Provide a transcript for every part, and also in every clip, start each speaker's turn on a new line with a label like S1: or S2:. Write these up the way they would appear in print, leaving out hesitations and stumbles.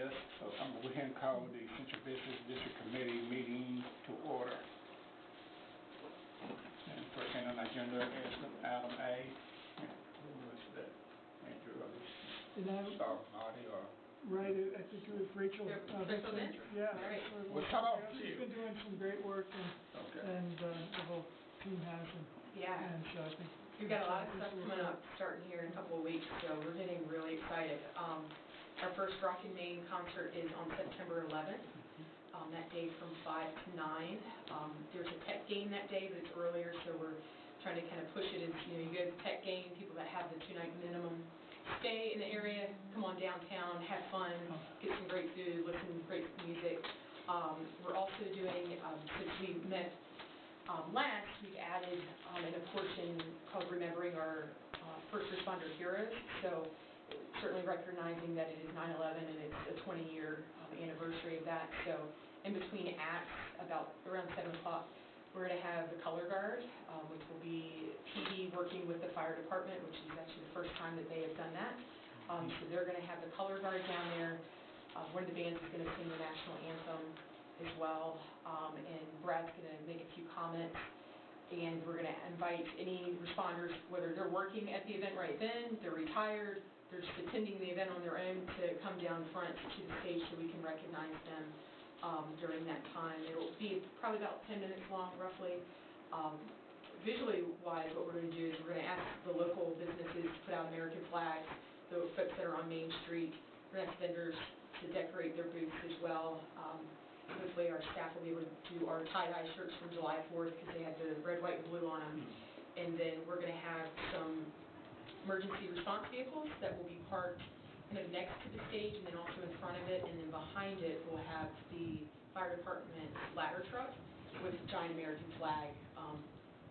S1: Yes, so I'm going to go ahead and call the Central Business District Committee meeting to order. And first thing on the agenda is item A. Who was that? Andrew, Marty, or?
S2: Right, I think it was Rachel.
S3: Rachel Andrew.
S2: Yeah.
S3: Right.
S1: Well, how about
S2: she's been doing some great work, and the whole team has. And so I think
S3: we've got a lot of stuff coming up starting here in a couple of weeks, so we're getting really excited. Our first Rock and Main concert is on September 11th, that day from 5 to 9. There's a tech game that day, but it's earlier, so we're trying to kind of push it as, you go to the tech game, people that have the 2-night minimum stay in the area, come on downtown, have fun, get some great food, listen to great music. We're also doing, since we met last, we've added in a portion called Remembering Our First Responder Heroes. So certainly recognizing that it is 9/11 and it's a 20-year anniversary of that. So in between acts, around 7 o'clock, we're going to have the Color Guard, which will be PD working with the fire department, which is actually the first time that they have done that. So they're going to have the Color Guard down there. One of the bands is going to sing the national anthem as well, and Brad's going to make a few comments. And we're going to invite any responders, whether they're working at the event right then, they're retired, they're just attending the event on their own, to come down front to the stage so we can recognize them during that time. It'll be probably about 10 minutes long, roughly. Visually wise, what we're going to do is we're going to ask the local businesses to put out American flags, the folks that are on Main Street. We're going to ask vendors to decorate their booths as well. Hopefully our staff will be able to do our tie-dye shirts from July 4th because they had the red, white, and blue on them. And then we're going to have some emergency response vehicles that will be parked kind of next to the stage and then also in front of it. And then behind it we'll have the fire department ladder truck with a giant American flag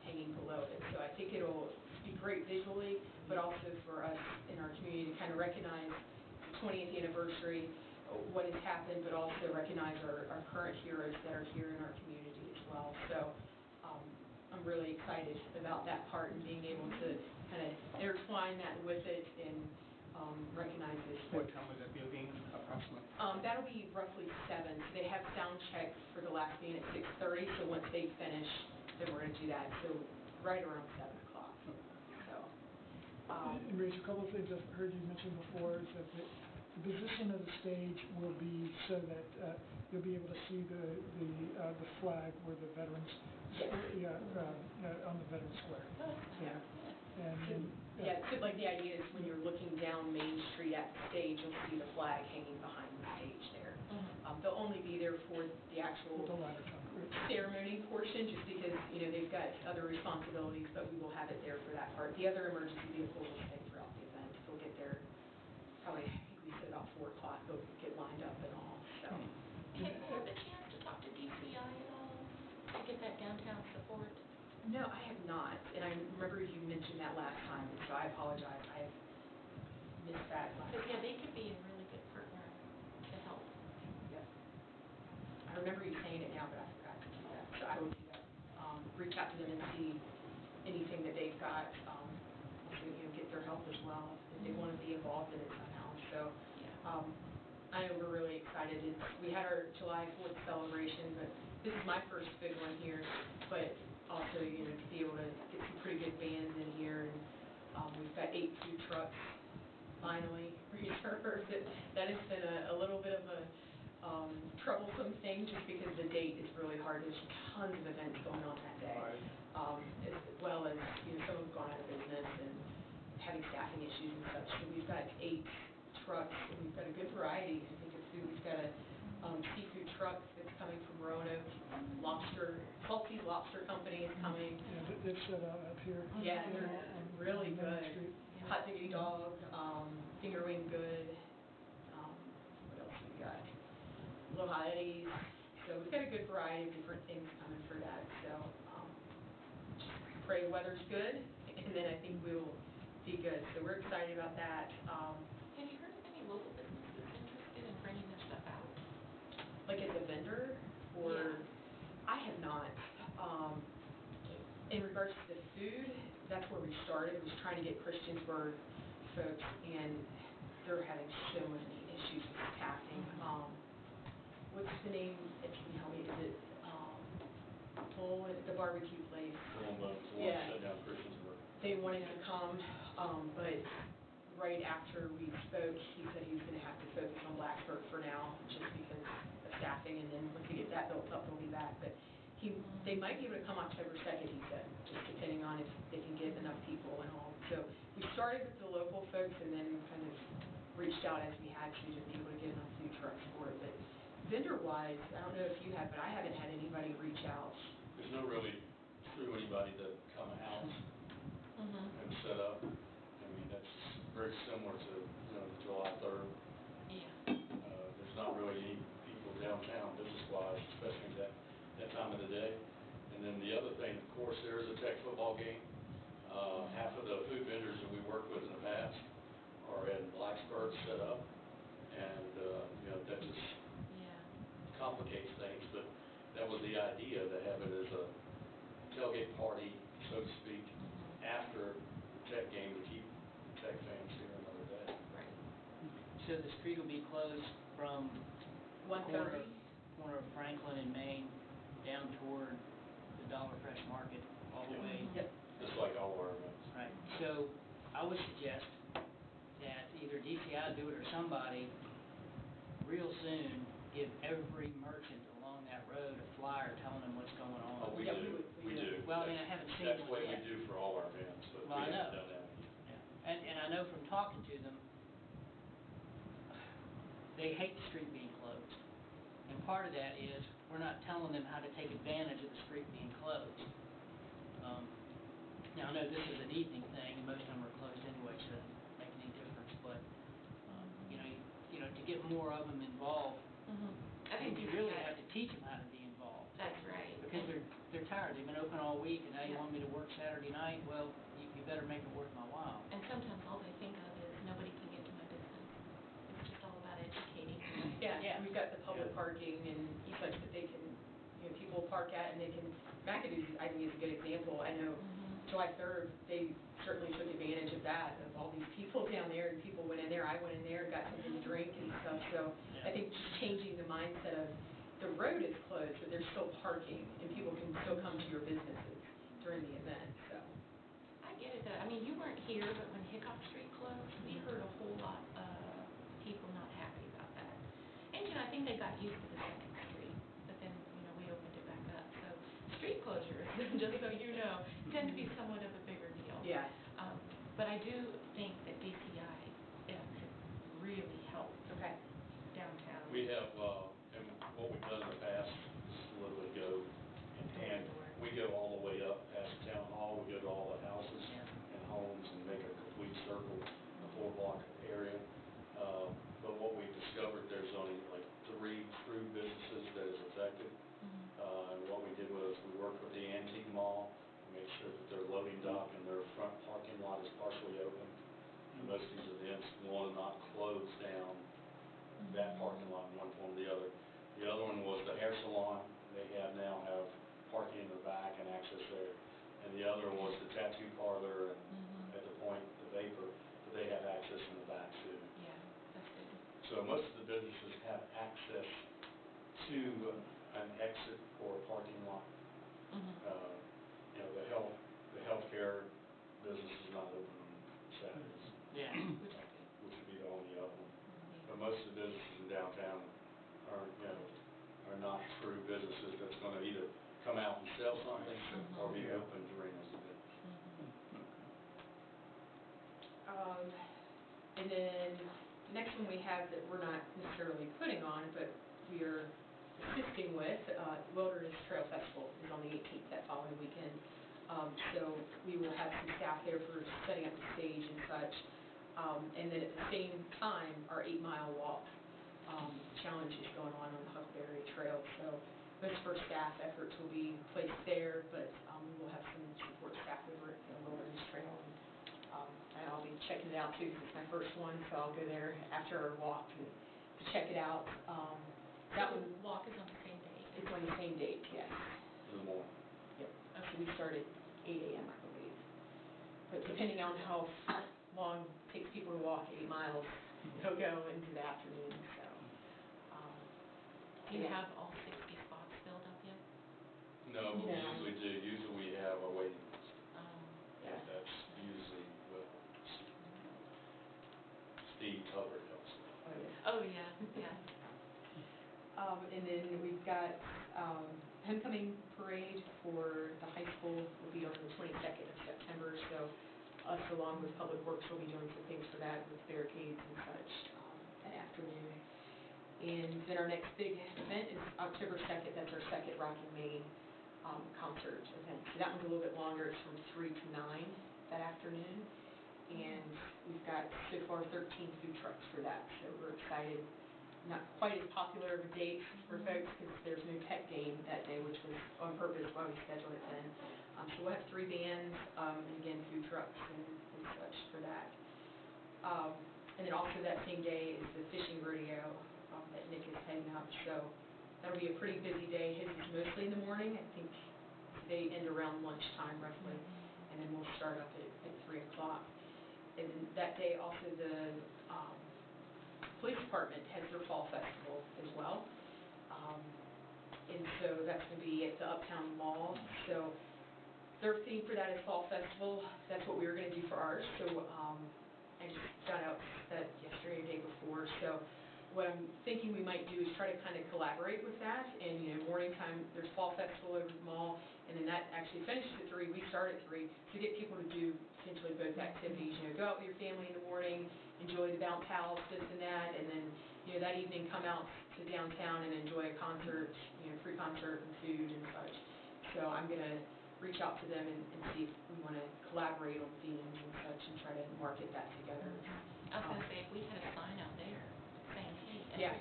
S3: hanging below it. So I think it'll be great visually, but also for us in our community to kind of recognize the 20th anniversary, what has happened, but also recognize our current heroes that are here in our community as well. So I'm really excited about that part and being able to kind of intertwine that with it and recognize this.
S1: What time will that be again, approximately?
S3: That'll be roughly 7. So they have sound check for the last band at 6:30. So once they finish, then we're going to do that. So right around 7 o'clock. So.
S2: And Rach, a couple of things I've heard you mention before is that the position of the stage will be so that you'll be able to see the flag where the veterans, on the Veterans Square.
S3: Yeah.
S2: And
S3: so like the idea is when you're looking down Main Street at the stage, you'll see the flag hanging behind the stage there. They'll only be there for the actual ceremony portion, just because they've got other responsibilities, but we will have it there for that part. The other emergency vehicles will stay throughout the event. They'll get there probably, I think we said about 4 o'clock. They'll get lined up and all. So.
S4: Have you had a chance to talk to DCI at all to get that downtown support?
S3: No, I have not, and I remember you mentioned that last time, so I apologize. I have missed that last time.
S4: Yeah, they could be a really good partner to help.
S3: Yep. I remember you saying it now, but I forgot to do that, so I will do that. Reach out to them and see anything that they've got, also, get their help as well if they want to be involved in it somehow. So I know we're really excited. We had our July 4th celebration, but this is my first big one here, but also, to be able to get some pretty good bands in here, and we've got 8 food trucks finally reserved. That has been a little bit of a troublesome thing, just because the date is really hard. There's tons of events going on that day, as well as some have gone out of business and having staffing issues and such. So we've got 8 trucks, and we've got a good variety. I think of food. We've got a seafood truck that's coming from Roanoke. Salty Lobster Company is coming.
S2: Yeah, they've set up here.
S3: Yeah, they're really good. Hot Diggity Dog, Finger Wing Good. What else we got? Little Hot Eddies. So we've got a good variety of different things coming for that. So just pray the weather's good, and then I think we'll be good. So we're excited about that.
S4: Have you heard of any local businesses interested in bringing their stuff out?
S3: Like as a vendor, or I have not. In regards to the food, that's where we started. Was trying to get Christiansburg folks, and they're having so many issues with staffing. barbecue place.
S5: The one
S3: Yeah.
S5: shut down Christiansburg.
S3: They wanted to come, but right after we spoke, he said he was gonna have to focus on Blacksburg for now, just because of staffing, and then once we get that built up, they'll be back. But they might be able to come October 2nd, he said, just depending on if they can get enough people and all. So we started with the local folks and then kind of reached out as we had to be able to get enough food trucks for it. But vendor-wise, I don't know if you have, but I haven't had anybody reach out.
S5: There's no really through anybody that come out and set up. I mean, that's very similar to, July 3rd.
S4: Yeah.
S5: There's not really any people downtown business-wise, especially that time of the day. And then the other thing, of course, there is a Tech football game. Half of the food vendors that we worked with in the past are in Blacksburg set up. And, that just complicates things. But that was the idea, to have it as a tailgate party, so to speak, after the Tech game, to keep Tech fans here another day.
S4: Right.
S6: So the street will be closed from
S3: 1:30?
S6: corner of Franklin and Main down toward the Dollar Fresh Market all the way.
S3: Yep.
S5: Just like all our events.
S6: Right. So I would suggest that either DCI do it or somebody real soon give every merchant along that road a flyer telling them what's going on.
S5: Oh, we
S3: Yeah,
S5: do.
S3: we do.
S6: Well, I mean, I haven't seen
S5: That's
S6: one
S5: what we
S6: yet.
S5: do for all our events, but
S6: Well, I
S5: we haven't
S6: know.
S5: done that yet.
S6: Yeah. And I know from talking to them, they hate the street being closed. And part of that is we're not telling them how to take advantage of the street being closed. Now, I know this is an evening thing, and most of them are closed anyway, so it doesn't make any difference. But, to get more of them involved,
S4: I think
S6: you really have to teach them how to be involved.
S4: That's right.
S6: Because they're tired. They've been open all week, and now you want me to work Saturday night? Well, you better make it worth my while.
S4: And sometimes all they think of is nobody can get to my business. It's just all about educating.
S3: Yeah, we've got the public parking and such that they can, people park at, and they can, McAdoo's, I think, is a good example. I know July 3rd, they certainly took advantage of that, of all these people down there, and people went in there, I went in there, got something to drink and stuff. So I think just changing the mindset of the road is closed, but there's still parking, and people can still come to your businesses during the event, so.
S4: I get it though. I mean, you weren't here, but when Hickok Street closed, we heard a whole lot of people not happy about that. And, I think they got used to the second street, but then, we opened it back up. So street closures, just so you know, tend to be somewhat of a bigger deal.
S3: Yeah.
S4: But I do think that DCI could really help
S3: Okay.
S4: downtown.
S5: We have, and what we've done in the past is literally go, and we go all the way up past Town Hall, we go to all the houses and homes and make a complete circle, a 4-block area. But what we discovered, there's only like 3 true businesses that is affected. And what we did was we worked with the Antique Mall to make sure that their loading dock and their front parking lot is partially open. And most of these events want to not close down that parking lot in one form or the other. The other one was the hair salon. They now have parking in the back and access there. And the other was the tattoo parlor and at the point, the Vapor, but they have access in the back too.
S4: Yeah, that's good.
S5: So most of the businesses have access to an exit or a parking lot. The healthcare business is not open on Saturdays.
S6: Yeah.
S5: Which would be the only other one. But most of the businesses in downtown are not true businesses that's going to either come out and sell something or be open during those events.
S3: And then the next one we have that we're not necessarily putting on, but we are assisting with, Wilderness Trail Festival is on the 18th, that following weekend. So we will have some staff there for setting up the stage and such. And then at the same time, our 8-mile walk challenge is going on the Huckberry Trail. So most of our staff efforts will be placed there, but we will have some support staff over at the Wilderness Trail. And I'll be checking it out too, because it's my first one, so I'll go there after our walk to check it out. That one,
S4: walk is on the same day.
S3: it's on the same date, yes.
S5: In the morning.
S3: Yep. So we start at 8 a.m., I believe. But depending on how long it takes people to walk 8 miles, they'll go into the afternoon, so.
S4: Do you have all 60 spots filled up yet?
S5: No, but we
S3: No.
S5: usually do. Usually we have a waiting list.
S3: Yeah.
S5: That's usually what Steve Hubbard helps with.
S3: Oh, yeah.
S4: Oh, yeah, yeah.
S3: And then we've got, homecoming parade for the high school will be on the 22nd of September, so us along with Public Works will be doing some things for that with barricades and such, that afternoon. And then our next big event is October 2nd, that's our second Rock and Main, concert event. So that one's a little bit longer, it's from 3 to 9 that afternoon. And we've got so far 13 food trucks for that, so we're excited. Not quite as popular of a date for folks because there's no tech game that day, which was on purpose why we scheduled it then. So we'll have 3 bands, and again, food trucks and such for that. And then also that same day is the fishing rodeo that Nick is heading up. So that'll be a pretty busy day. His is mostly in the morning. I think they end around lunchtime roughly, and then we'll start up at 3 o'clock. And then that day also the police department has their fall festival as well. And so that's going to be at the Uptown Mall. So their theme for that is Fall Festival. That's what we were going to do for ours. So I just found out that yesterday or the day before. So what I'm thinking we might do is try to kind of collaborate with that. And, morning time, there's Fall Festival over the mall, and then that actually finishes at 3. We start at 3 to get people to do essentially both activities. Go out with your family in the morning, enjoy the bounce house, this and that, and then, that evening come out to downtown and enjoy a concert, free concert and food and such. So I'm going to reach out to them and see if we want to collaborate on themes and such and try to market that together.
S4: I was going to say, if we had a sign out there saying, hey,
S3: Yeah.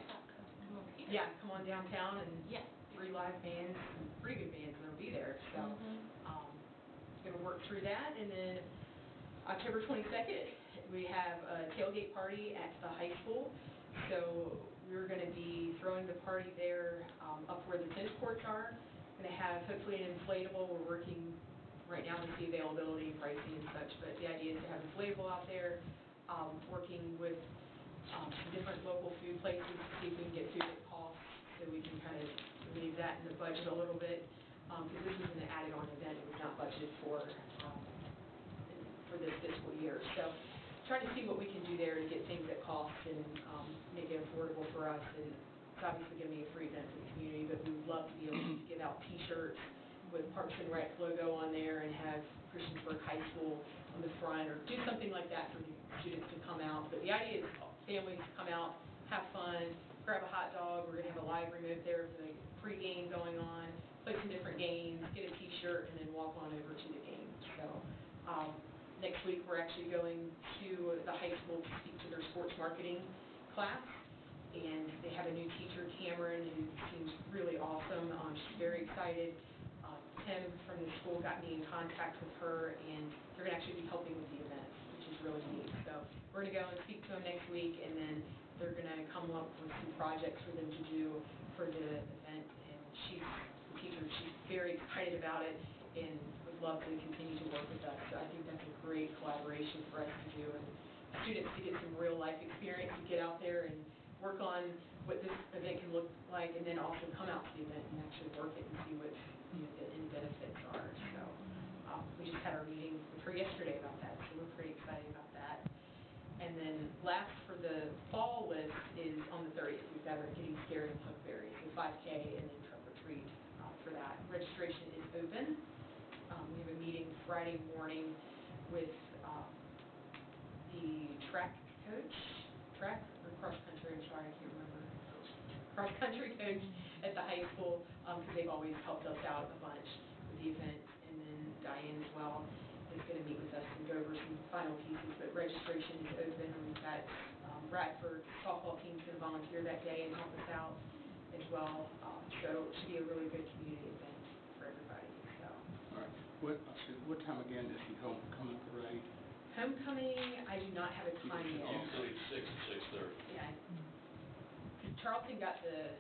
S4: come over here.
S3: Yeah, come on downtown and
S4: Yeah.
S3: 3 live bands, pretty good bands that'll be there. So going to work through that. And then October 22nd, we have a tailgate party at the high school. So we're going to be throwing the party there up where the tennis courts are. Going to have hopefully an inflatable. We're working right now to see availability and pricing and such, but the idea is to have inflatable out there, working with some different local food places to see if we can get food at cost, so we can kind of leave that in the budget a little bit, because this is an added-on event. It was not budgeted for this fiscal year. So trying to see what we can do there to get things at cost and make it affordable for us. And it's obviously going to be a free event for the community, but we would love to be able to give out T-shirts with Parks and Rec logo on there and have Christiansburg High School on the front, or do something like that for the students to come out. But the idea is families to come out, have fun, grab a hot dog. We're going to have a live remote there for the pregame going on, play some different games, get a T-shirt, and then walk on over to the game. So next week we're actually going to the high school to speak to their sports marketing class. And they have a new teacher, Cameron, who seems really awesome. She's very excited. Tim from the school got me in contact with her, and they're going to actually be helping with the event, which is really neat. So we're going to go and speak to them next week, and then they're going to come up with some projects for them to do for the event. And she's the teacher. She's very excited about it and would love to continue to work with us. So I think that's a great collaboration for us to do, and students to get some real-life experience to get out there and work on what this event can look like, and then also come out to the event and actually work it and see what the end benefits are. So we just had our meeting with her yesterday about that, so we're pretty excited about that. And then last for the fall list is on the 30th. We've got our Getting Scared and Huckberry, the 5K, and then trunk or treat for that. Registration is open. We have a meeting Friday morning with the track or cross-country, I'm sorry, I can't remember, cross-country coach at the high school, because they've always helped us out a bunch with the event. And then Diane as well is going to meet with us and go over some final pieces, but registration is open. We've got Bradford softball team's going to volunteer that day and help us out as well. So it should be a really good community event for everybody. So.
S1: All right. What time again is the homecoming parade?
S3: Homecoming, I do not have a time yet.
S5: Usually 6 to 6:30.
S3: Yeah. Charlton got the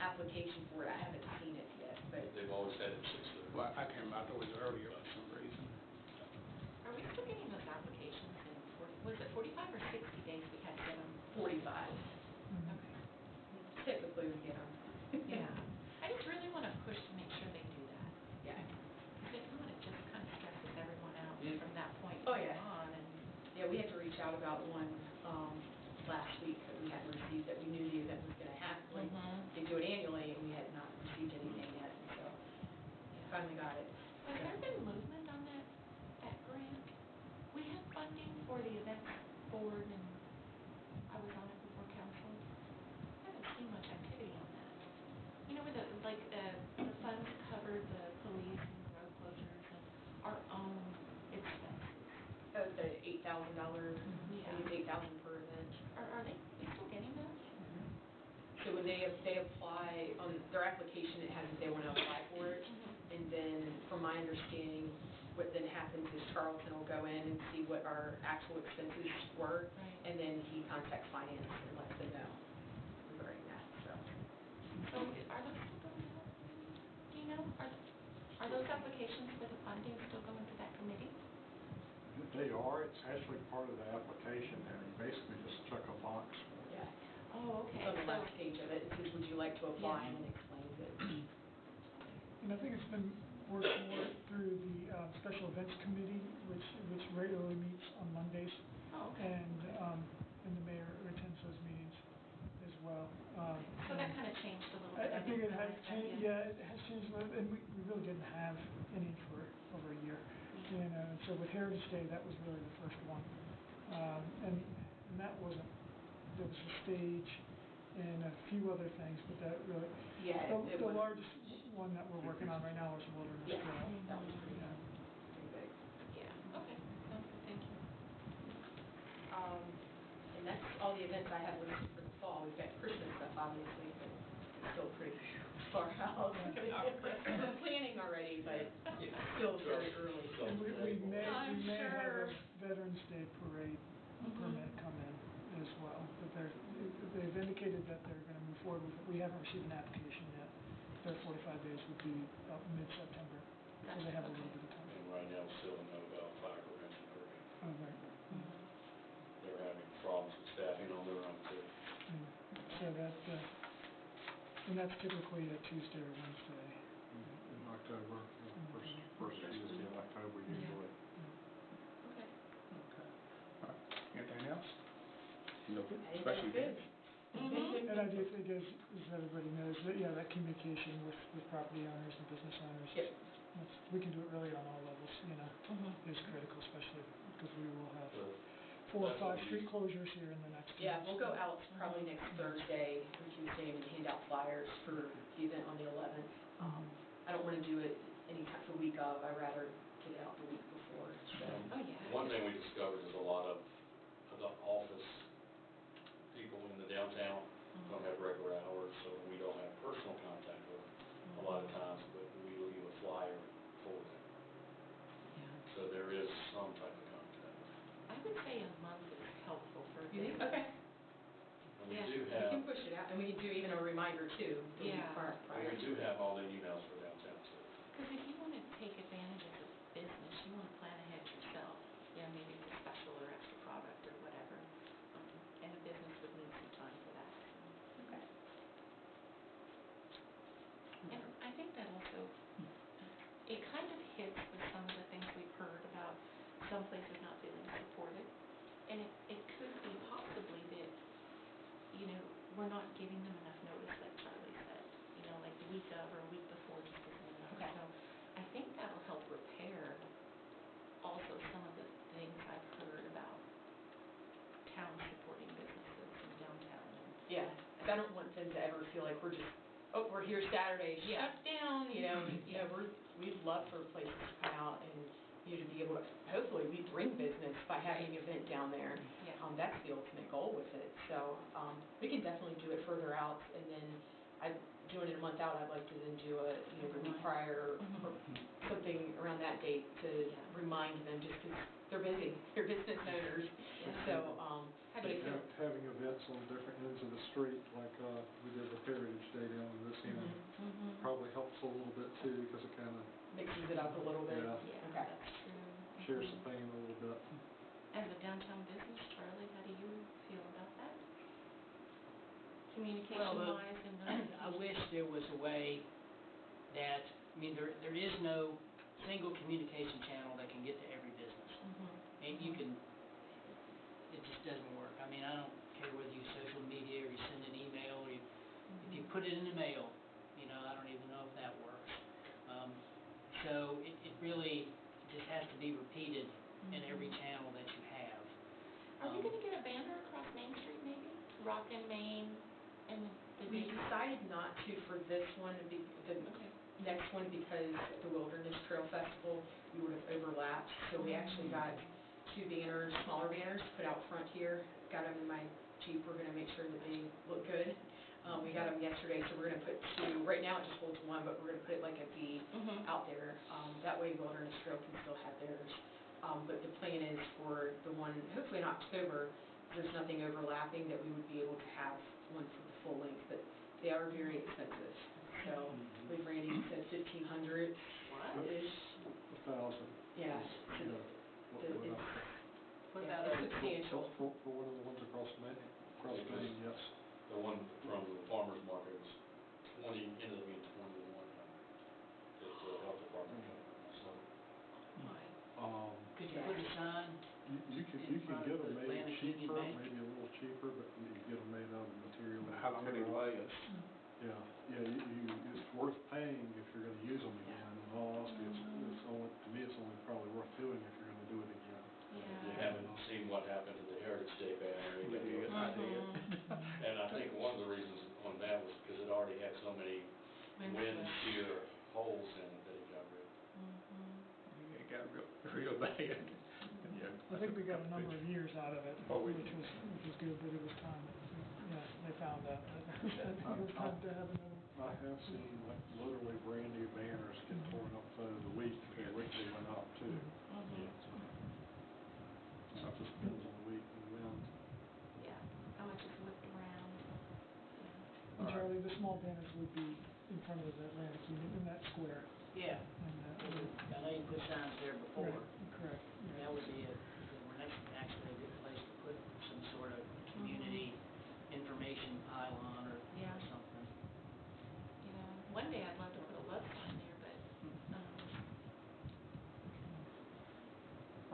S3: application for it. I haven't seen it yet, but
S5: They've always had it 6:30.
S1: Well, I came out there was earlier for some reason.
S4: Are we still getting those applications in, was it 45 or 60 days we had to get them?
S3: 45.
S4: Okay.
S3: Typically we get them.
S4: Yeah. I just really want to push to make sure they do
S3: I think it's $8,000 per event.
S4: Are they still getting those?
S3: So when they apply, on their application, it has if they want to apply for it. And then, from my understanding, what then happens is Charlton will go in and see what our actual expenses were,
S4: Right.
S3: and then he contacts finance and lets them know regarding that, so.
S4: So are those still going out? Do you know? Are those applications for the funding still going to that committee?
S7: They are, it's actually part of the application, and you basically just check a box.
S3: Yeah.
S4: Oh, okay.
S3: On the last page of it, it says, would you like to apply,
S4: Yeah.
S3: and it explains it.
S2: And I think it's been worked more through the Special Events Committee, which regularly meets on Mondays.
S4: Oh, okay.
S2: And the mayor attends those meetings as well.
S4: So that kind of changed a little bit.
S2: I think it has
S4: didn't realize that,
S2: changed, yeah, it has changed a little, and we really didn't have any for over a year. You know, and so with Heritage Day, that was really the first one. And that wasn't, there was a stage and a few other things, but that really,
S3: Yeah, it
S2: the
S3: was.
S2: largest one that we're working on right now is Wilderness
S3: Yeah,
S2: Trail.
S3: that was pretty
S2: Yeah.
S3: big.
S4: Yeah, okay. Sounds good, thank you.
S3: And that's all the events I have listed for the fall. We've got Christmas stuff, obviously, but it's still pretty far out. We're planning already, but it's still very early.
S2: And we may
S4: I'm
S2: have
S4: sure.
S2: a Veterans Day parade permit come in as well. But they've indicated that they're gonna move forward with it. We haven't received an application yet. Their 45 days would be mid-September, so they have a little bit of time.
S5: And right now, still no about fire prevention program.
S2: Oh, right.
S5: They're having problems with staffing on their own too.
S2: So that, and that's typically a Tuesday or Wednesday.
S7: In October, first Tuesday in October usually.
S4: Okay.
S1: Okay. All right. Anything else?
S8: Nope,
S3: I think
S8: especially
S3: that's good.
S2: And I do think, as everybody knows, that, yeah, that communication with property owners and business owners,
S3: Yep.
S2: we can do it really on all levels, you know, is critical, especially because we will have 4 or 5 street closures here in the next 2
S3: Yeah,
S2: weeks.
S3: we'll go out probably next Thursday or Tuesday and hand out flyers for the event on the 11th. I don't want to do it any time the week of. I'd rather get it out the week before, so.
S4: Oh, yeah.
S5: One thing we discovered is a lot of the office people in the downtown don't have regular hours, so we don't have personal contact with them a lot of times, but we leave a flyer for them. So there is some type of contact.
S4: I would say a month is helpful for
S3: You think?
S4: this.
S3: Okay.
S5: And we
S4: Yeah.
S5: do
S3: We
S5: have,
S3: can push it out, and we can do even a reminder too, the week
S4: Yeah.
S3: prior.
S5: and we do have all the emails for downtown too.
S4: Because if you want to take advantage of the business, you want to plan ahead yourself. Yeah, maybe it's a special or extra product or whatever. And the business would need some time for that.
S3: Okay.
S4: And I think that also, it kind of hits with some of the things we've heard about some places not feeling supported. And it could be possibly that, you know, we're not giving them enough notice, like Charlie said, you know, like the week of or a week before just isn't enough.
S3: Okay.
S4: So I think that'll help repair also some of the things I've heard about towns supporting businesses in downtown.
S3: Yeah, 'cause I don't want them to ever feel like we're just, oh, we're here Saturday,
S4: Yeah.
S3: shut down, you know, we'd love for places to come out and, you know, to be able to, hopefully we bring business by having an event down there.
S4: Yeah.
S3: That's the ultimate goal with it, so, we can definitely do it further out, and then doing it a month out, I'd like to then do a, you know, the week prior, or something around that date to remind them, just 'cause they're busy, they're business owners,
S4: Yeah.
S3: so,
S4: How do you feel?
S7: Having events on different ends of the street, like we did with Heritage Day down on this end, probably helps a little bit too, because it kind of
S3: mixes it up a little bit.
S7: Yeah.
S4: Yeah,
S3: Okay.
S4: that's true.
S7: shares the pain a little bit.
S4: As a downtown business, Charlie, how do you feel about that? Communication-wise and
S6: I wish there was a way that, I mean, there is no single communication channel that can get to every business. And you can, it just doesn't work. I mean, I don't care whether you use social media or you send an email or if you put it in the mail, you know, I don't even know if that works. So it really just has to be repeated in every channel that you have.
S4: Are we gonna get a banner across Main Street maybe? Rockland, Maine, and the
S3: We
S4: date?
S3: decided not to for this one, the
S4: Okay.
S3: next one, because the Wilderness Trail Festival, we would have overlapped, so we actually got 2 banners, smaller banners, put out front here. Got them in my Jeep. We're going to make sure that they look good. We got them yesterday, so we're going to put 2. Right now it just holds 1, but we're going to put it like a V out there. That way Wilderness Trail can still have theirs. But the plan is for the one, hopefully in October, there's nothing overlapping, that we would be able to have one for the full length, but they are very expensive. So we've Randy said 1,500-ish.
S7: 1,000.
S3: Yeah.
S6: What about
S3: It's substantial.
S7: For one of the ones across Main, yes.
S5: The one from the farmer's market was 20, ended up being 21. It's the health department. So,
S6: Could you put a sign?
S7: You can get them made cheaper, maybe a little cheaper, but you can get them made out of material.
S1: How long do they last?
S7: Yeah, it's worth paying if you're gonna use them again. In all honesty, it's only, to me, it's only probably worth doing if you're gonna do it again.
S5: you haven't seen what happened to the Heritage Day banner. And I think one of the reasons on that was because it already had so many wind shear holes in it that it got rid of.
S1: It got real bad.
S2: I think we got a number of years out of it, which was good, but it was time, they found out. It was time to have another.
S7: I have seen like literally brand new banners get torn up out of the week because they went up too. So it just depends on the week and wind.
S4: Yeah, how much is whipped around.
S2: And Charlie, the small banners would be in front of the Atlantic Union in that square.
S6: Yeah.
S2: And,
S6: I know you put signs there before.
S2: Correct.
S6: That would be that's actually a good place to put some sort of community information pylon or something.
S4: One day I'd love to put a love sign there, but,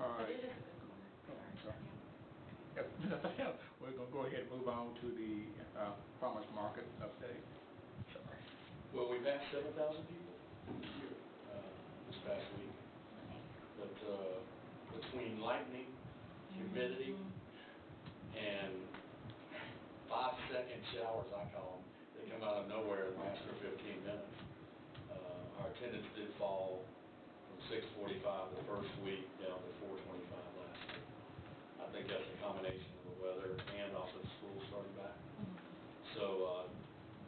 S1: All
S4: but
S1: right.
S4: it is a good corner. Sorry.
S1: Yep. We're gonna go ahead and move on to the farmers market update. Sorry.
S5: Well, we passed 7,000 people here this past week. But between lightning, humidity, and 5-second showers, I call them, they come out of nowhere and last for 15 minutes. Our attendance did fall from 645 the first week down to 425 last week. I think that's a combination of the weather and also the school starting back. So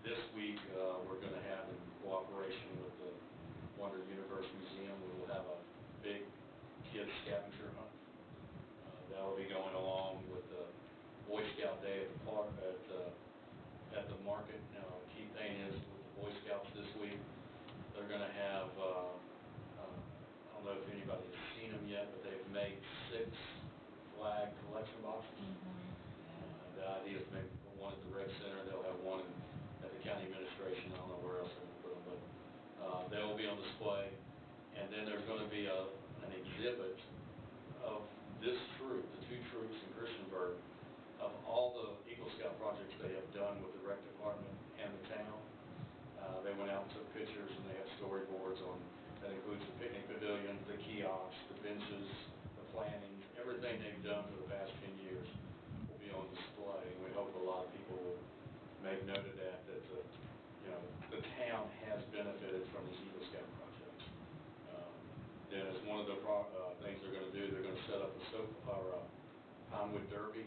S5: this week we're going to have, in cooperation with the Wonder Universe Museum, we will have a big kids scavenger hunt. That will be going along with the Boy Scout Day at the park at the market. Now, key thing is with the Boy Scouts this week, they're going to have, I don't know if anybody has seen them yet, but they've made 6 flag collection boxes. The idea is to make one at the rec center. They'll have one at the county administration. I don't know where else they're going to put them, but they will be on display. And then there's going to be an exhibit of this troop, the 2 troops in Christiansburg, of all the Eagle Scout projects they have done with the rec department and the town. They went out and took pictures, and they have storyboards on, that includes the picnic pavilion, the kiosks, the benches, the plantings, everything they've done for the past 10 years will be on display. And we hope a lot of people will make note of that the town has benefited from these Eagle Scout projects. Then as one of the things they're going to do, they're going to set up a Pinewood Derby,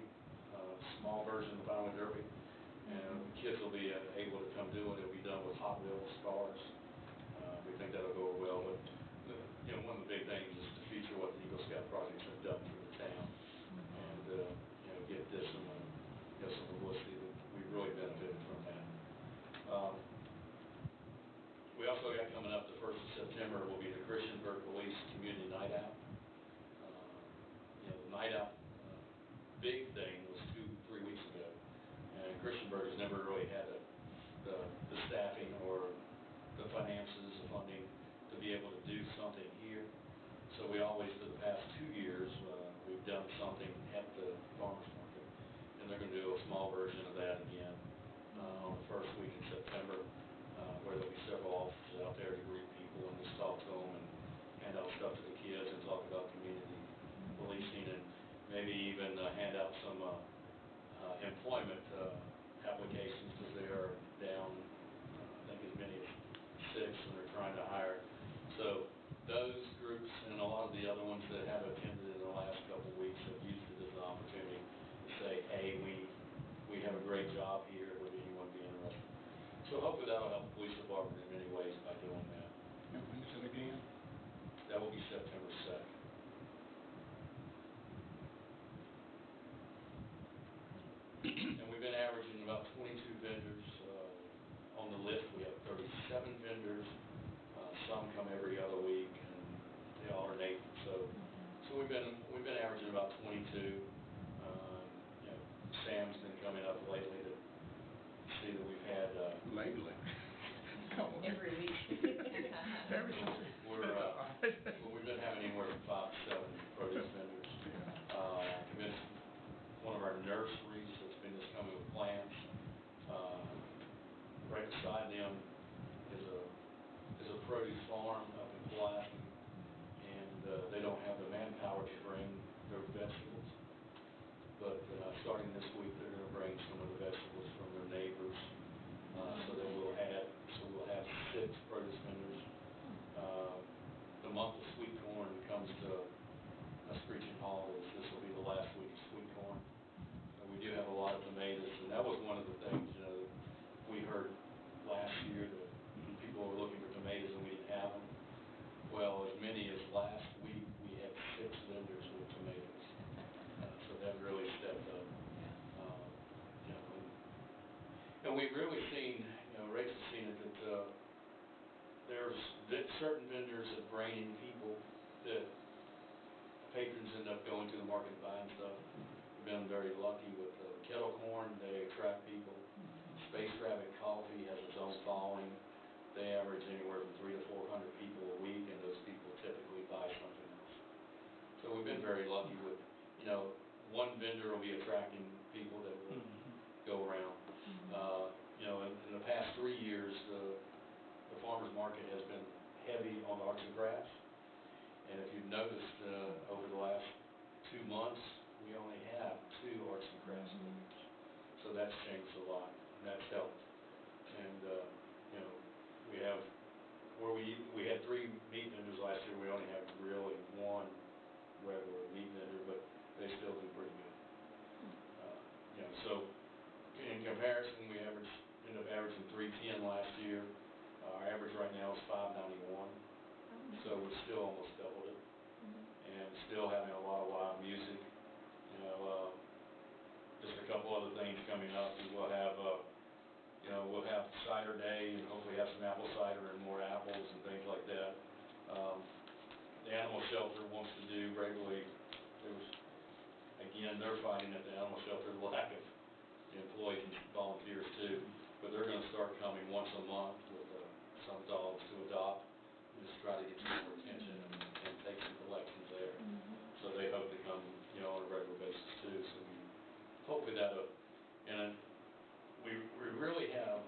S5: small version of the Pinewood Derby, and kids will be able to come do it. It'll be done with Hot Wheels cars. We think that'll go well, but one of the big things is to feature what the Eagle Scout projects have done through the town, and get this some publicity that we really benefited from that. We also got coming up the 1st of September will be the Christiansburg Police Community Night Out. The night out big thing was 2-3 weeks ago, and Christiansburg has never really had the staffing or the finances, the funding to be able to do something here. So we always, for the past 2 years, we've done something at the farmers market, and they're going to do a small version of that again on the first week in September. Where there'll be several officers out there to greet people and just talk to them and hand out stuff to the kids and talk about community policing, and maybe even hand out some employment applications, because they are down, I think, as many as 6, and they're trying to hire. So those groups and a lot of the other ones that have attended in the last couple of weeks September 2nd. And we've been averaging about 22 vendors. On the list, we have 37 vendors. Some come every other week, and they alternate. So we've been averaging about 22. Sam's been coming up lately to see that we've had
S1: Lately? Come on.
S3: Every week.
S5: We've been having anywhere from 5 to 7 produce vendors. Convinced one of our nurseries that's been just coming with plants. Right beside them is a produce farm up in Pulaski, and they don't have the manpower to bring their vegetables. But starting this week, they're going to bring some of the vegetables from their neighbors. So we'll have 6 produce vendors. The month of sweet corn comes to a screeching halt. This will be the last week of sweet corn. We do have a lot of tomatoes, and that was one of the things, we heard last year that people were looking for tomatoes and we didn't have them. Well, as many as last week, we had 6 vendors with tomatoes. So that really stepped up. And we've really seen, Rachel's seen it, that there's certain vendors that bring in people that patrons end up going to the market and buying stuff. We've been very lucky with kettle corn. They attract people. Space Rabbit Coffee has its own following. They average anywhere from 300 to 400 people a week, and those people typically buy something else. So we've been very lucky with, one vendor will be attracting people that will go around. In the past 3 years, the farmers market has been heavy on the arts and crafts. And if you've noticed, over the last 2 months, we only have 2 arts and crafts vendors. So that's changed a lot, and that's helped. And, we have, where we had 3 meat vendors last year, we only have really 1 regular meat vendor, but they still do pretty good. So in comparison, we ended up averaging 310 last year. Our average right now is 591. So we're still almost doubled it. And still having a lot of live music. Just a couple other things coming up. We'll have cider day, and hopefully have some apple cider and more apples and things like that. The animal shelter wants to do regularly. They're fighting at the animal shelter the lack of employees and volunteers too. But they're going to start coming once a month with some dogs to adopt. Just try to get some more attention and take some collections there. So they hope to come, on a regular basis too. So hopefully that'll, and we really have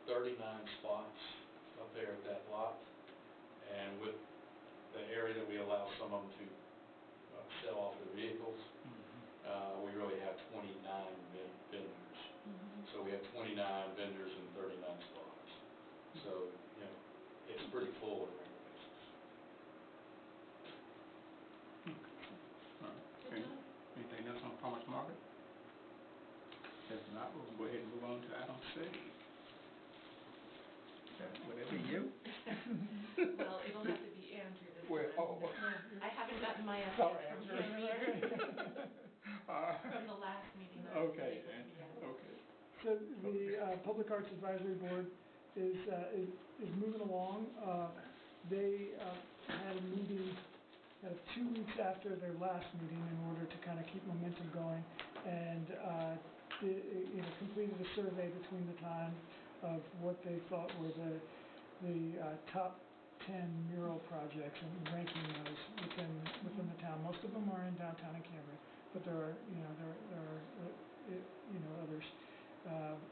S5: 39 spots up there at that lot, and with the area that we allow some of them to sell off their vehicles, we really have 29 vendors. So we have 29 vendors and 39 spots. So, it's pretty full on a regular basis.
S1: Anything else on farmers market? If not, we'll go ahead and move on to item C. Would that be you?
S4: Well, it'll have to be Andrew this
S1: Well,
S4: time. I haven't gotten my
S1: Sorry,
S4: update from
S1: Andrew.
S4: him either. From the last meeting.
S1: Okay, Andrew, okay.
S2: So the Public Arts Advisory Board is moving along. They had a meeting 2 weeks after their last meeting in order to kind of keep momentum going, and completed a survey between the time of what they thought were the top 10 mural projects and ranking those within the town. Most of them are in downtown and Cambridge, but there are others.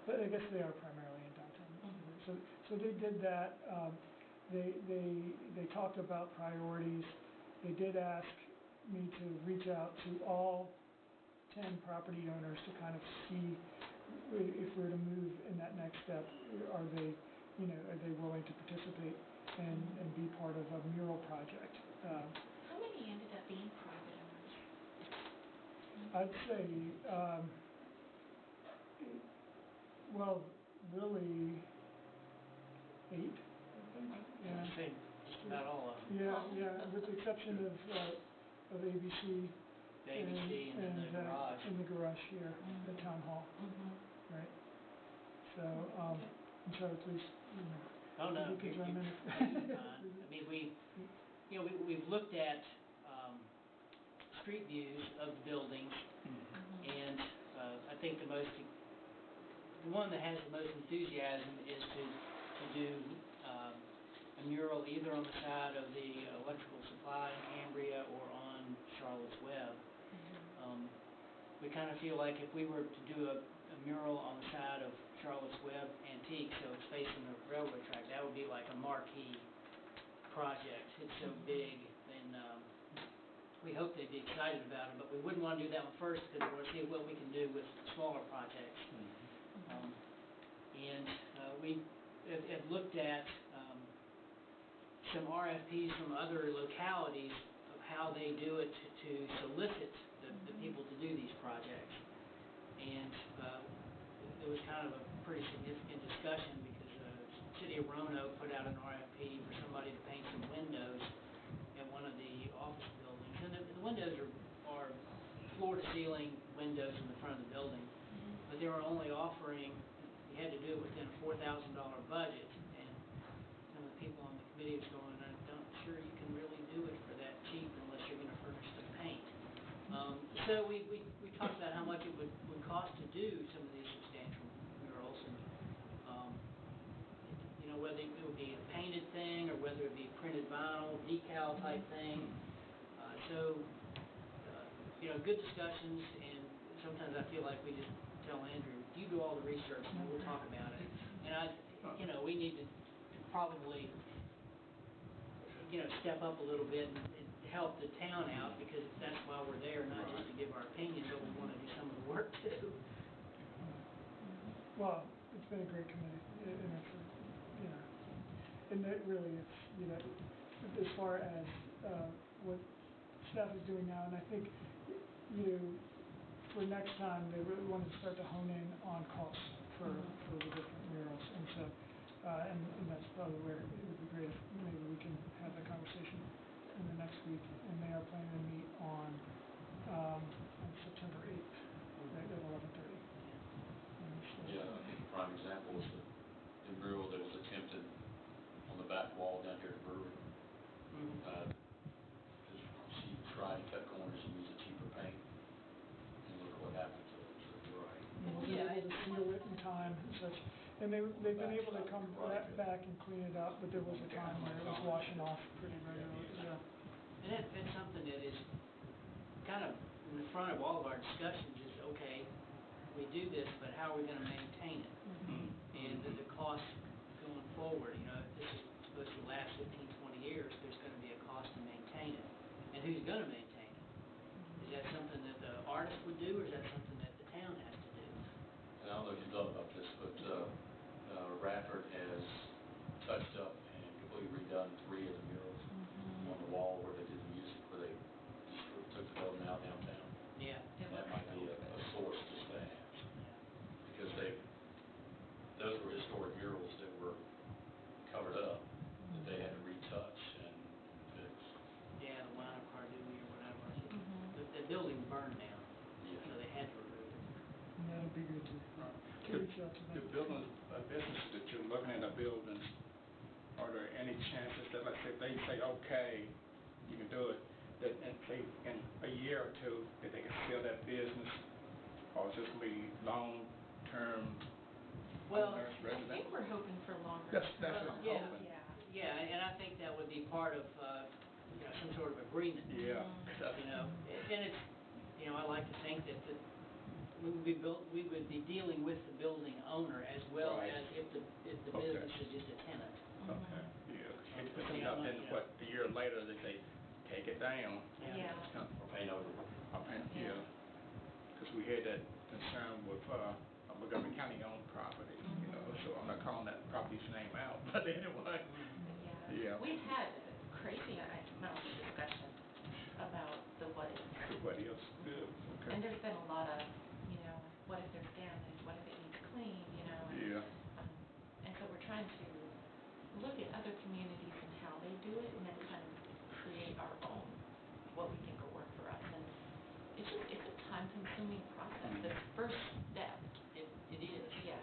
S2: But I guess they are primarily in downtown. So they did that. They talked about priorities. They did ask me to reach out to all 10 property owners to kind of see if we're to move in that next step. Are they willing to participate and be part of a mural project?
S4: How many ended up being private owners?
S2: I'd say, really 8, I think. Yeah.
S6: I'd say just about all of them.
S2: Yeah, with the exception of ABC.
S6: The ABC and the garage.
S2: In the garage here at Town Hall, right? So, I'm sorry, please,
S6: Oh, no,
S2: you can join in.
S6: I mean, we've looked at, street views of the buildings, and, I think the one that has the most enthusiasm is to do, a mural either on the side of the electrical supply in Cambria or on Charlotte's Web. We kind of feel like if we were to do a mural on the side of Charlotte's Web Antique, so it's facing the railroad track, that would be like a marquee project. It's so big, and we hope they'd be excited about it, but we wouldn't want to do that one first because we want to see what we can do with smaller projects. We have looked at some RFPs from other localities of how they do it to solicit the people to do these projects. And it was kind of a pretty significant discussion because the city of Roanoke put out an RFP for somebody to paint some windows at one of the office buildings. And the windows are floor-to-ceiling windows in the front of the building, but they were only offering, you had to do it within a $4,000 budget. And some of the people on the committee was going, I'm not sure you can really do it for that cheap unless you're going to furnish the paint. So we talked about how much it would cost to do some of these substantial murals, and whether it would be a painted thing or whether it be printed vinyl, decal type thing. Good discussions, and sometimes I feel like we just tell Andrew, you do all the research and we'll talk about it. And we need to probably step up a little bit and help the town out, because that's why we're there, not just to give our opinion, but we want to do some of the work too.
S2: Well, it's been a great committee, and it's, and it really, it's, as far as what staff is doing now, and I think, for next time, they really wanted to start to hone in on costs for the different murals, and so, and that's probably where it would be great if maybe we can have that conversation in the next week, and they are planning to meet on September 8th, right, at 11:30.
S5: Yeah, I think a prime example is the mural that was attempted on the back wall down here at the brewery. She tried to cut corners and use a cheaper paint, and look what happened to it. So you're right.
S2: And we'll be able to seal it in time and such. And they've been able to come back and clean it up, but there was a time where it was washing off pretty regularly. Yeah.
S6: And that's something that is kind of in the front of all of our discussions is, okay, we do this, but how are we going to maintain it? And the cost going forward, if this is supposed to last 15, 20 years, there's going to be a cost to maintain it. And who's going to maintain it? Is that something that the artist would do, or is that something that the town has to do?
S5: And I don't know if you thought about this, but Radford has touched up and completely redone 3 of the murals on the wall where they did the music, where they just took the building out downtown.
S6: Yeah.
S5: And that might be a source just to have, because those were historic murals that were covered up, that they had to retouch and fix.
S6: Yeah, the line of Cardui or whatever. The building burned down, so they had to remove it.
S2: And that'll be good to reach out to them.
S1: The buildings, businesses that you're looking at, the buildings, are there any chances that, let's say, they say, okay, you can do it, that in a year or two, that they can sell that business, or is this going to be long-term owners,
S4: I
S1: residents?
S4: think we're hoping for longer.
S1: That's what I'm hoping.
S6: Yeah, and I think that would be part of, some sort of agreement.
S1: Yeah.
S6: And it's, I like to think that we would be dealing with the building owner as well as if the business is just a tenant.
S1: Okay, yeah. But then what, a year later, they say, take it down.
S4: Yeah.
S5: Or paint over.
S1: Yeah. Because we had that concern with Montgomery County owned property, so I'm not calling that property's name out, but anyway. Yeah.
S4: We've had crazy amounts of discussion about the what if.
S1: What else? Good. Okay.
S4: And there's been a lot of, what if there's damage, what if it needs clean, and so we're trying to look at other communities and how they do it, time-consuming process, this first step.
S6: It is.
S4: Yeah.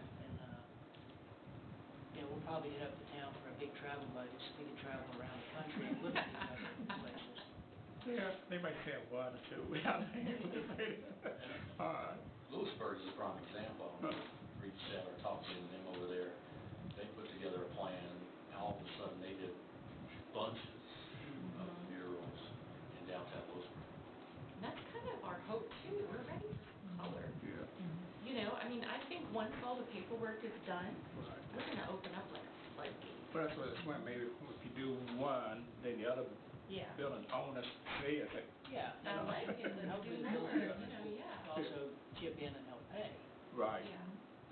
S6: And, we'll probably head up to town for a big travel budget, so we can travel around the country and look at these other places.
S1: Yeah, they might say one or two. All right.
S5: Lewisburg is a prime example. Reached out or talked to them over there. They put together a plan, and all of a sudden they did bunches of murals in downtown Lewisburg.
S4: And that's kind of our hope too. We're ready for some color.
S1: Yeah.
S4: You know, I mean, I think once all the paperwork is done,
S1: Right.
S4: we're gonna open up like a floodgate.
S1: But that's what it's when maybe if you do one, then the other
S4: Yeah.
S1: building owners see it.
S6: Yeah.
S4: I like it,
S6: And
S4: let's
S6: hopefully
S4: do
S6: the
S4: more,
S6: builders
S4: you know, yeah.
S6: also chip in and help pay.
S1: Right.
S4: Yeah.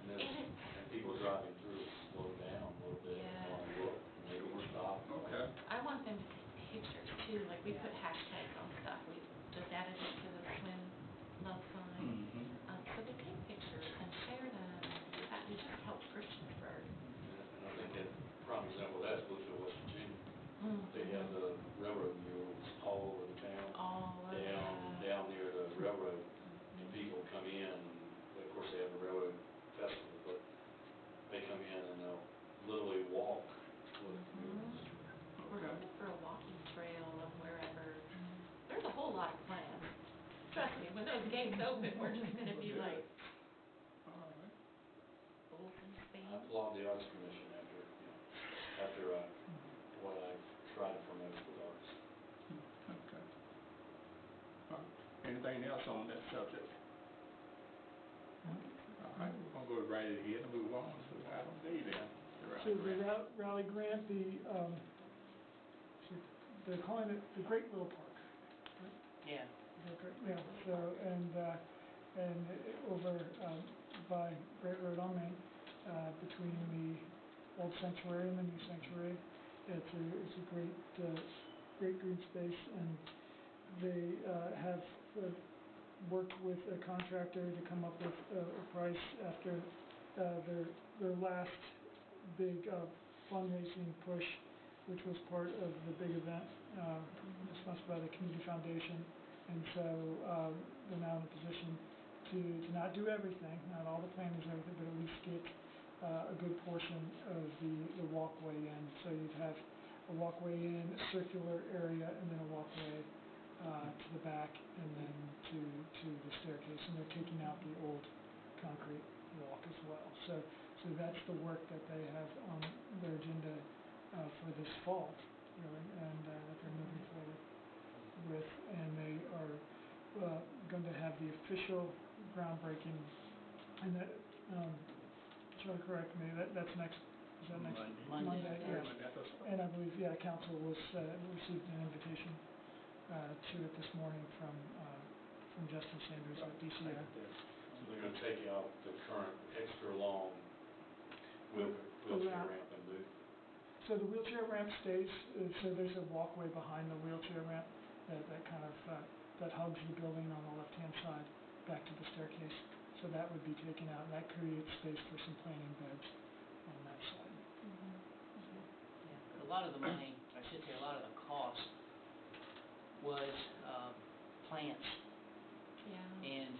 S5: And then, and people driving through slow down a little bit,
S4: Yeah.
S5: want to look, maybe we're stopped.
S1: Okay.
S4: I want them to take pictures too, like we put hashtags on stuff, we just added it to the swim love sign. So they take pictures and share them, it just helps Christiansburg.
S5: And I think that prime example of that is Bluefield, West Virginia. They have the railroad murals all over the town.
S4: All of that.
S5: Down near the railroad, and people come in, and of course they have the railroad festival, but they come in and they'll literally walk with murals.
S4: We're looking for a walking trail of wherever, there's a whole lot of plans. Trust me, when those gates open, we're just gonna be like,
S1: All right.
S4: bulls in
S5: I
S4: Spain.
S5: applaud the Arts Commission after what I've tried to promote with arts.
S1: Okay. Anything else on that subject? All right, we're gonna go right ahead and move on to item D then.
S2: So the rally grant, they're calling it the Great Little Park.
S6: Yeah.
S2: Yeah, so, and over by Great Road on Main, between the old sanctuary and the new sanctuary, it's a great green space, and they have worked with a contractor to come up with a price after their last big fundraising push, which was part of the big event sponsored by the Community Foundation. And so they're now in a position to not do everything, not all the plannings and everything, but at least get a good portion of the walkway in. So you'd have a walkway in, a circular area, and then a walkway to the back, and then to the staircase. And they're taking out the old concrete walk as well. So that's the work that they have on their agenda for this fall, really, and that they're moving forward with. And they are going to have the official groundbreaking, and that, Charlie, correct me, that's next, is that next?
S6: Monday.
S2: Yes. And I believe, council received an invitation to it this morning from Justin Sanders at DCI.
S5: So they're gonna take out the current extra long wheelchair ramp and move.
S2: So the wheelchair ramp stays, so there's a walkway behind the wheelchair ramp that kind of, that hugs the building on the left-hand side back to the staircase. So that would be taken out, and that creates space for some planting beds on that side.
S6: Yeah. A lot of the money, I should say, a lot of the cost was plants.
S4: Yeah.
S6: And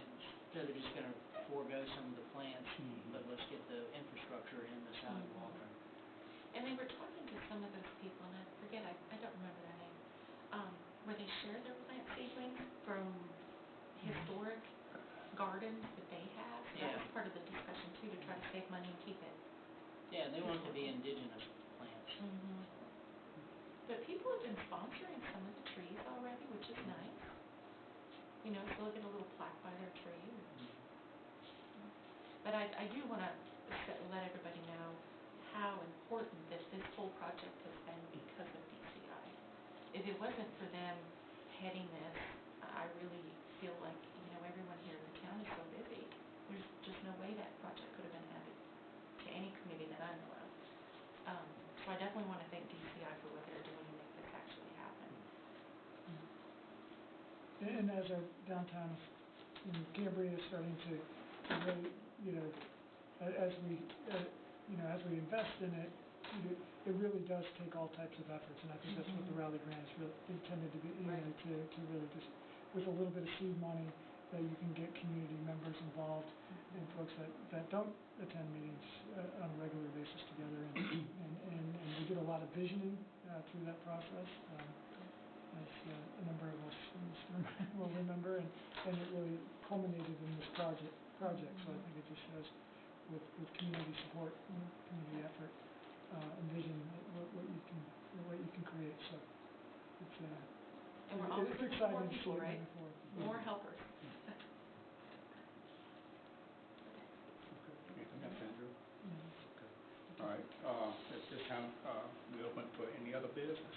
S6: so they're just gonna forego some of the plants, but let's get the infrastructure in, the sidewalk.
S4: And they were talking to some of those people, and I forget, I don't remember their name, where they shared their plant seedlings from historic gardens that they have. So that was part of the discussion too, to try to save money and keep it.
S6: Yeah, they want it to be indigenous plants.
S4: But people have been sponsoring some of the trees already, which is nice. You know, so they'll get a little plaque by their tree. But I do want to let everybody know how important this whole project has been because of DCI. If it wasn't for them heading this, I really feel like, you know, everyone here in the town is so busy. There's just no way that project could have been added to any committee that I know of. So I definitely want to thank DCI for what they're doing to make this actually happen.
S2: And as our downtown in Cambria is starting to really, you know, as we invest in it, it really does take all types of efforts, and I think that's what the Rally Grant is really intended to be, you know, to really just, with a little bit of seed money that you can get community members involved and folks that don't attend meetings on a regular basis together. And we did a lot of visioning through that process, as a number of us in this room will remember, and it really culminated in this project. So I think it just shows with community support and community effort and vision what you can create. So
S4: And we're also
S2: it's
S4: looking for more
S2: exciting to see
S4: people,
S2: it
S4: right?
S2: moving forward.
S4: More helpers.
S1: Anything else, Andrew?
S2: Mhm.
S1: All right, at this time, we open for any other business.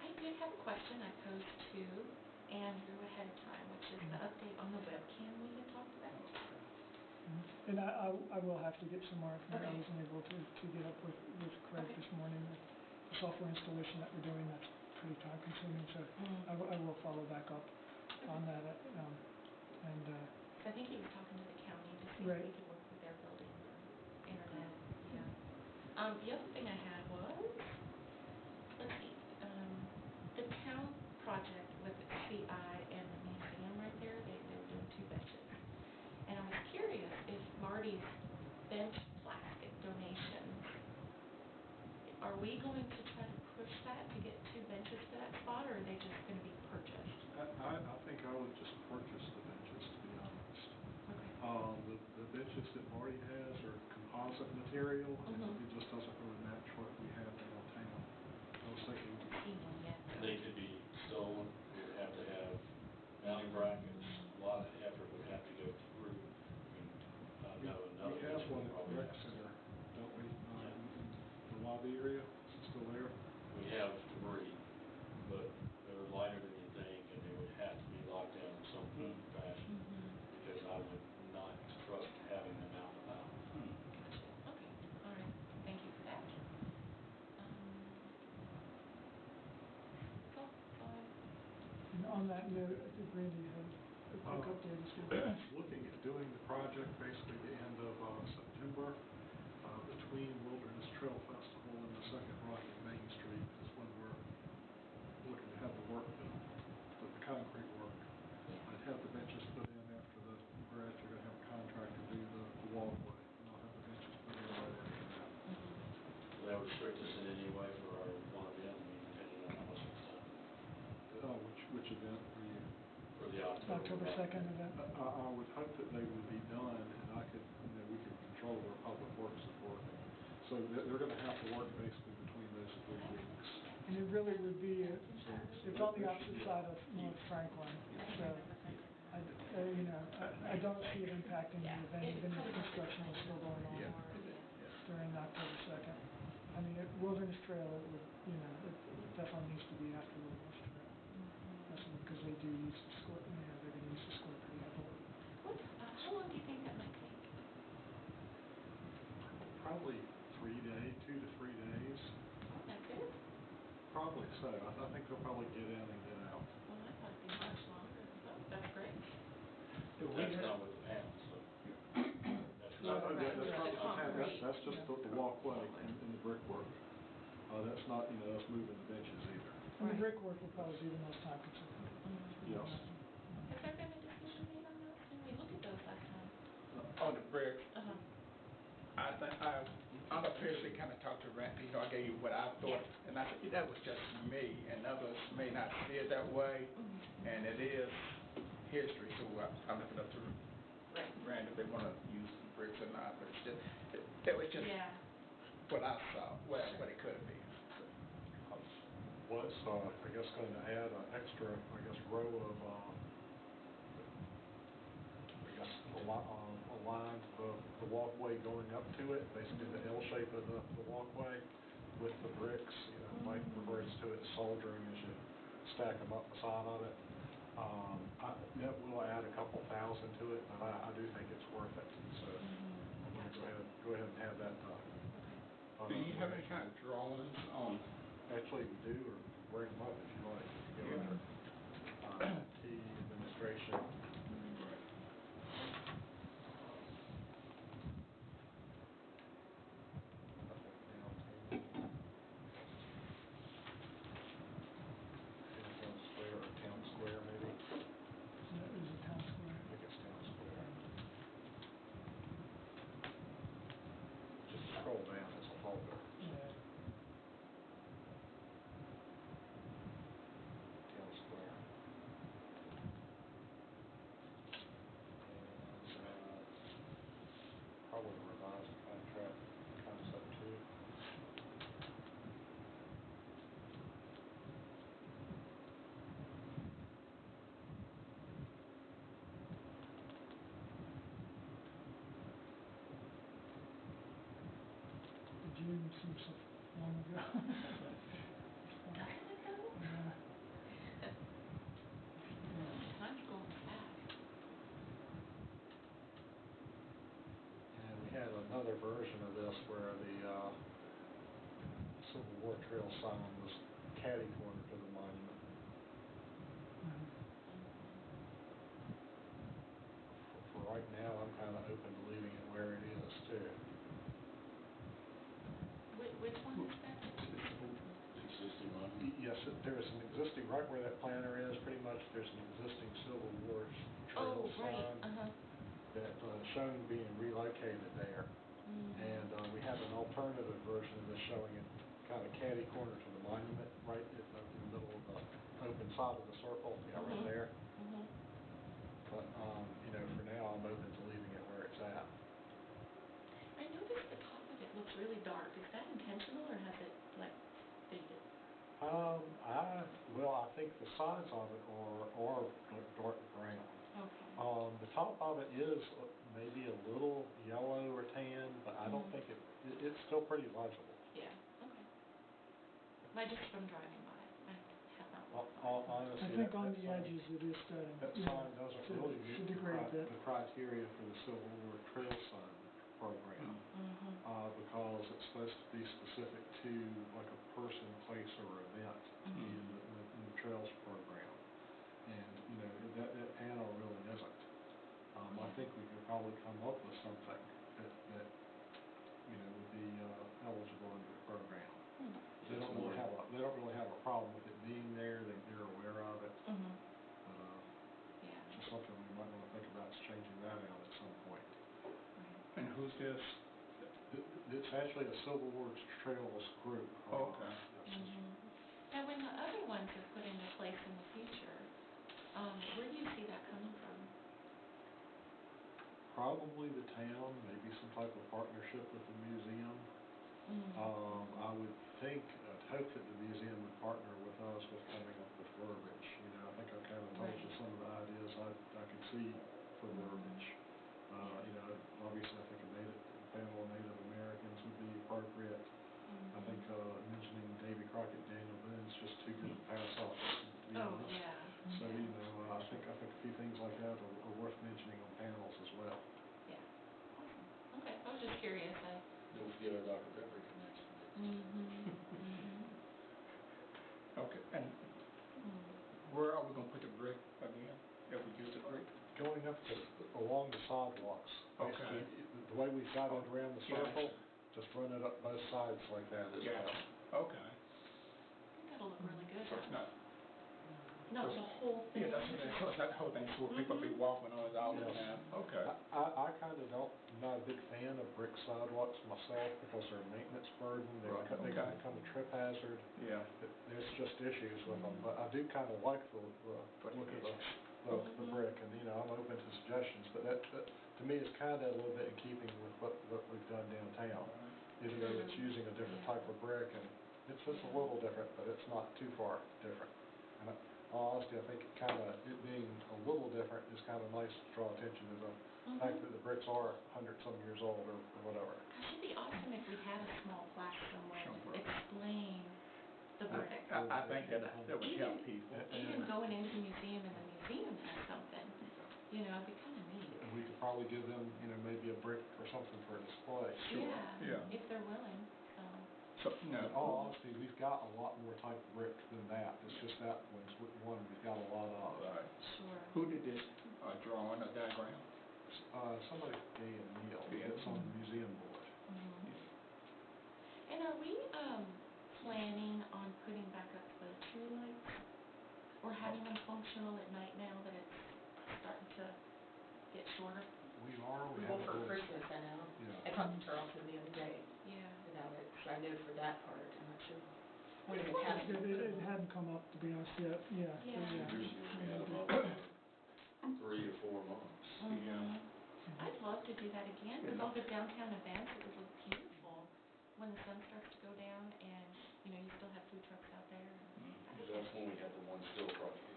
S4: I did have a question I posed to Andrew ahead of time, which is the update on the webcam we had talked about.
S2: And I will have to get some more information. I
S4: Okay.
S2: wasn't able to get up with Craig
S4: Okay.
S2: this morning. The software installation that we're doing, that's pretty time consuming, so I will follow back up on that.
S4: I think he was talking to the county to see
S2: Right.
S4: if we could work with their building or internet, yeah. The other thing I had was, let's see, the town project with CI and the museum right there, they're doing 2 benches. And I was curious if Marty's bench plastic donations, are we going to try to push that to get 2 benches to that spot, or are they just gonna be purchased?
S7: I think I would just purchase the benches, to be honest.
S4: Okay.
S7: The benches that Marty has are composite material, and
S4: Mhm.
S7: it just doesn't really match what we have downtown. I was thinking,
S4: Seen one yet.
S5: They could be stolen, we would have to have mounting brackets, a lot of effort would have to go through. I know another.
S7: we have
S5: building
S7: one at the
S5: probably
S7: rec
S5: has to.
S7: center, don't we, in the lobby area, is it still there?
S5: We have 3, but they're lighter than you think, and they would have to be locked down in some form or fashion, because I would not trust having them out and about.
S4: Gotcha. Okay, all right, thank you for that. Cool,
S2: And on that note, I think Randy had a quick update as well.
S7: Looking at doing the project basically the end of September, between Wilderness Trail Festival and the second Rocky Main Street is when we're looking to have the work done, the concrete work. I'd have the benches put in after the grads are gonna have a contractor do the walkway, and I'll have the benches put in right after that.
S5: That would restrict us in any way for our one event, I mean, depending on how much it's done.
S7: Which event are you?
S5: For the October.
S2: October 2nd event.
S7: I would hope that they would be done, and we could control our public works support. So they're gonna have to work basically between those 3 weeks.
S2: And it really would be, it's on the opposite side of North Franklin, so I don't see it impacting the event, even if construction was still going on during October 2nd. I mean, Wilderness Trail, it would, it definitely needs to be after Wilderness Trail. Because they do use the score, they're gonna use the score pretty heavily.
S4: how long do you think that might take?
S7: Probably 3 days, 2 to 3 days.
S4: Oh, that's it?
S7: Probably so. I think they'll probably get in and get out.
S4: Well, I thought it'd be much longer. Oh, that's great.
S5: That's not with the panels, so. That's
S7: No,
S5: not.
S7: that's just the walkway and the brickwork. That's not, us moving the benches either.
S2: And the brickwork will probably be the most time consuming.
S7: Yes.
S4: Has there been a decision made on those? Didn't we look at those last time?
S1: On the bricks,
S4: Uh-huh.
S1: I think I unofficially kind of talked to Randy, I gave you what I thought, and I said, that was just me, and others may not see it that way, and it is history, so I left it up to
S4: Right.
S1: Randy if they want to use bricks or not, but it's just, it was just
S4: Yeah.
S1: what I saw, what it could be.
S7: Was, I guess, going to add an extra, row of, a line, the walkway going up to it, basically the L shape of the walkway with the bricks, Mike refers to it as soldering as you stack them up beside of it. That will add a couple thousand to it, but I do think it's worth it, so I'm going to go ahead and have that done.
S1: Do you have any kind of drawings on?
S7: Actually, we do, or bring them up if you like, if you go under T administration. Downtown square or town square maybe.
S2: So that is a town square. dreamed some stuff long ago.
S4: Doesn't it though?
S2: Yeah.
S4: Time's going fast.
S7: And we had another version of this where the Civil War Trail sign was catty corner to the monument.
S2: Mhm.
S7: For right now, I'm kind of open to leaving it where it is too.
S4: Which one is that?
S5: Existing one.
S7: Yes, there's an existing, right where that planter is, pretty much, there's an existing Civil War Trail
S4: Oh, right,
S7: sign that shown being relocated there. And we have an alternative version of this showing it kind of catty corner to the monument, right in the middle of the open side of the circle, right there. But, for now, I'm open to leaving it where it's at.
S4: I noticed the top of it looks really dark. Is that intentional or has it like faded?
S7: I think the sides of it are dark brown.
S4: Okay.
S7: The top of it is maybe a little yellow or tan, but I don't think it's still pretty legible.
S4: Yeah, okay. I just from driving by, I have not walked by.
S7: Honestly,
S2: I think
S7: that
S2: on the
S7: sign-
S2: edges it is starting,
S7: That sign doesn't really
S2: to
S7: meet
S2: degrade a bit.
S7: the criteria for the Civil War Trail sign program, because it's supposed to be specific to like a person, place, or event in the Trails program. And, that panel really isn't. I think we could probably come up with something that would be eligible under the program. They don't really have a problem with it being there. They're aware of it. But it's just something we might want to think about is changing that out at some point.
S1: And who's this?
S7: It's actually a Civil War Trails group.
S1: Okay.
S4: Now, when the other ones are put into place in the future, where do you see that coming from?
S7: Probably the town, maybe some type of partnership with the museum. I would hope that the museum would partner with us with coming up with verbiage. I think I kind of told you some of the ideas I could see for verbiage. Obviously I think a panel of Native Americans would be appropriate. I think mentioning Davy Crockett, Daniel Boone's just too good to pass off, to be honest.
S4: Yeah.
S7: So, I think a few things like that are worth mentioning on panels as well.
S4: Yeah. Awesome. Okay, I was just curious.
S5: Don't forget our Dr. Pepper connection.
S1: Okay, and where are we gonna put the brick again, if we use the brick?
S7: Going up along the sidewalks.
S1: Okay.
S7: Basically, the way we've got it around the circle, just run it up both sides like that as well.
S1: Okay.
S4: I think that'll look really good.
S1: So it's not,
S4: No, the whole thing.
S1: yeah, that's what it is, so it's not the whole thing, so people be walking on it all the
S7: Yes.
S1: time. Okay.
S7: I kind of I'm not a big fan of brick sidewalks myself because they're a maintenance burden. They
S1: Right.
S7: can
S1: Okay.
S7: become a trip hazard.
S1: Yeah.
S7: There's just issues with them, but I do kind of like the look of the brick, and I'm open to suggestions. But that to me is kind of a little bit in keeping with what we've done downtown, even though it's using a different type of brick, and it's just a little different, but it's not too far different. And honestly, I think it being a little different is kind of nice to draw attention to the fact that the bricks are 100-some years old or whatever.
S4: Gosh, it'd be awesome if we had a small plaque somewhere to explain the brick.
S1: I think that would help people.
S4: Even going into the museum and the museum has something, it'd be kind of neat.
S7: And we could probably give them, maybe a brick or something for a display.
S4: Yeah,
S1: Yeah.
S4: if they're willing,
S1: So,
S7: In all honesty, we've got a lot more type of brick than that. It's just that one we've got a lot of.
S1: right.
S4: Sure.
S1: Who did this drawing or diagram?
S7: Somebody gave Neil.
S1: Yeah.
S7: It's on the museum board.
S4: And are we planning on putting back up the tree lights? Or having them functional at night now that it's starting to get shorter?
S7: We are. We
S3: Well,
S7: have a
S3: for
S7: little-
S3: Christmas, I know.
S7: Yeah.
S3: I talked to Charlton the other day,
S4: Yeah.
S3: I know for that part, I'm not sure when it
S4: Well,
S3: happened.
S2: It hadn't come up, to be honest, yet, yeah.
S4: Yeah.
S5: Usually we have about 3 or 4 months.
S1: Yeah.
S4: I'd love to do that again with all the downtown events. It would look beautiful when the sun starts to go down and, you still have food trucks out there. I think
S5: That's when we had the one still project,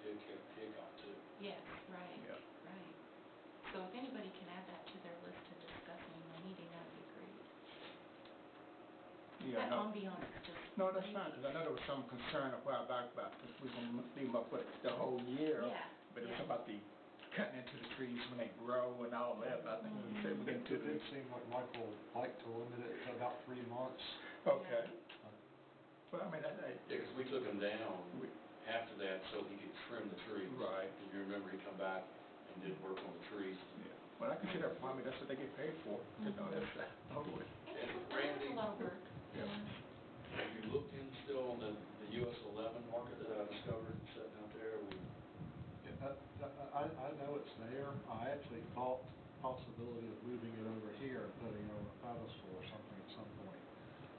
S5: Hickok too.
S4: Yes, right,
S1: Yeah.
S4: right. So if anybody can add that to their list to discuss in the meeting, that'd be great.
S1: Yeah, Yeah,
S4: That
S1: no.
S4: ambiance is just.
S1: No, that's fine, because I know there was some concern a while back about, if we can leave them up for the whole year.
S4: Yeah,
S1: But it was
S4: yeah.
S1: about the cutting into the trees when they grow and all that, but I think we said we
S7: It
S1: didn't do
S7: did
S1: it.
S7: seem like Michael liked to limit it to about 3 months.
S1: Okay. Well, I mean,
S5: Yeah, because we took him down
S1: we-
S5: after that so he could trim the trees.
S1: Right.
S5: If you remember, he come back and did work on the trees.
S1: yeah. Well, I consider, I mean, that's what they get paid for, you know, that's, totally.
S5: And
S4: It's
S5: Randy,
S4: a lot of work.
S1: Yeah.
S5: have you looked in still on the US 11 market that I discovered sitting out there?
S7: I know it's there. I actually thought possibility of moving it over here and putting it on a pedestal or something at some point.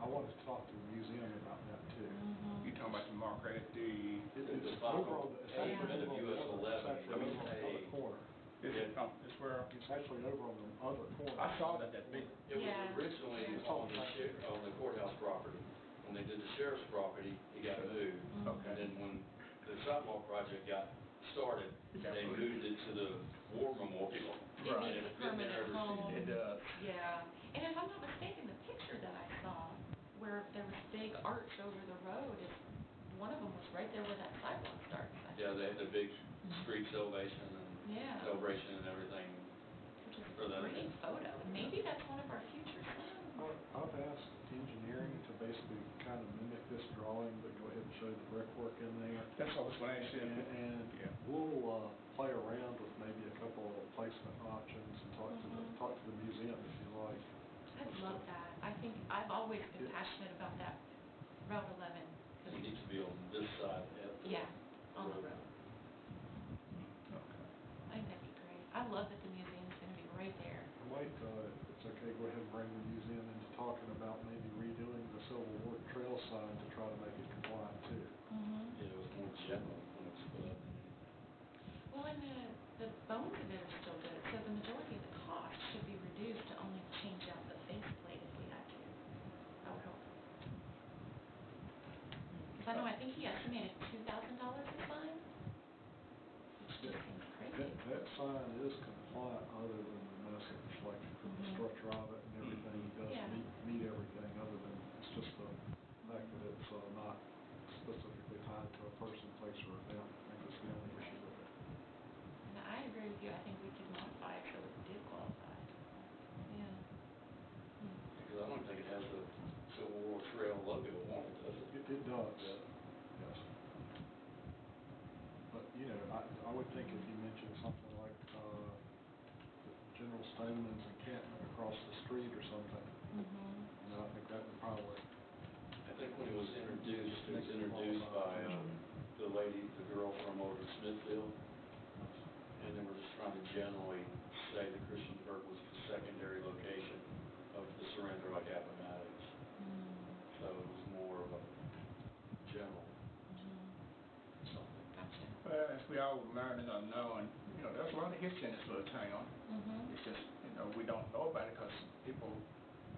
S7: I wanted to talk to the museum about that too.
S1: You talking about the market at the,
S7: It's over on the, it's
S5: Hey,
S7: actually
S5: been to
S7: over on the
S5: US
S7: other,
S5: 11,
S7: it's actually
S5: I mean,
S7: over on the other
S5: hey.
S7: corner.
S1: is it, it's where,
S7: It's actually over on the other corner.
S1: I saw that big,
S5: It was
S4: Yeah.
S5: originally on the courthouse property. When they did the sheriff's property, it got moved.
S1: Okay.
S5: And then when the sidewalk project got started, they moved it to the war memorial.
S4: It
S1: Right.
S4: needs
S5: And
S4: a
S5: it's been there
S4: permanent
S5: ever
S4: home.
S5: since.
S1: it does.
S4: Yeah, and if I'm not mistaken, the picture that I saw, where there was big arch over the road, one of them was right there where that sidewalk starts.
S5: Yeah, they had the big street celebration and
S4: Yeah.
S5: celebration and everything.
S4: Which is
S5: For
S4: a
S5: that.
S4: great photo, and maybe that's one of our future signs.
S7: I've asked engineering to basically kind of mimic this drawing, but go ahead and show the brickwork in there.
S1: That's what I was going to ask you.
S7: And
S1: Yeah.
S7: we'll play around with maybe a couple of placement options and talk to the museum if you like.
S4: I'd love that. I think I've always been
S7: Yeah.
S4: passionate about that Route 11.
S5: It needs to be on this side of the
S4: Yeah, on the road.
S1: Okay.
S4: I think that'd be great. I love that the museum's gonna be right there.
S7: I might, if it's okay, go ahead and bring the museum into talking about maybe redoing the Civil War trail sign to try to make it compliant too.
S4: Mm-hmm.
S5: It was more general when it was put up.
S4: Well, and the bones of it are still good, so the majority of the cost should be reduced to only change out the faceplate if we had to. That would help. Because I know, I think he estimated $2,000 a sign, which just seems crazy.
S7: That sign is compliant other than the message, like the structure of it and everything, it does
S4: Yeah.
S7: meet everything other than, it's just the fact that it's not specifically tied to a person, place, or event. I think that's the only issue with it.
S4: And I agree with you, I think we could modify it so it did qualify. Yeah.
S5: Because I don't think it has the Civil War Trail logo on it, does it?
S7: It does,
S5: Yeah.
S7: yes. But, you know, I would think if you mentioned something like, the General Stoneman's encampment across the street or something,
S4: Mm-hmm.
S7: you know, I think that would probably,
S5: I think when it was introduced by the lady, the girl from over in Smithfield, and they were just trying to generally say that Christiansburg was the secondary location of the surrender like Appomattox. So it was more of a general something.
S4: Gotcha.
S1: Well, as we all learn and unknowing, you know, there's a lot of history in this little town.
S4: Mm-hmm.
S1: It's just, you know, we don't know about it because people,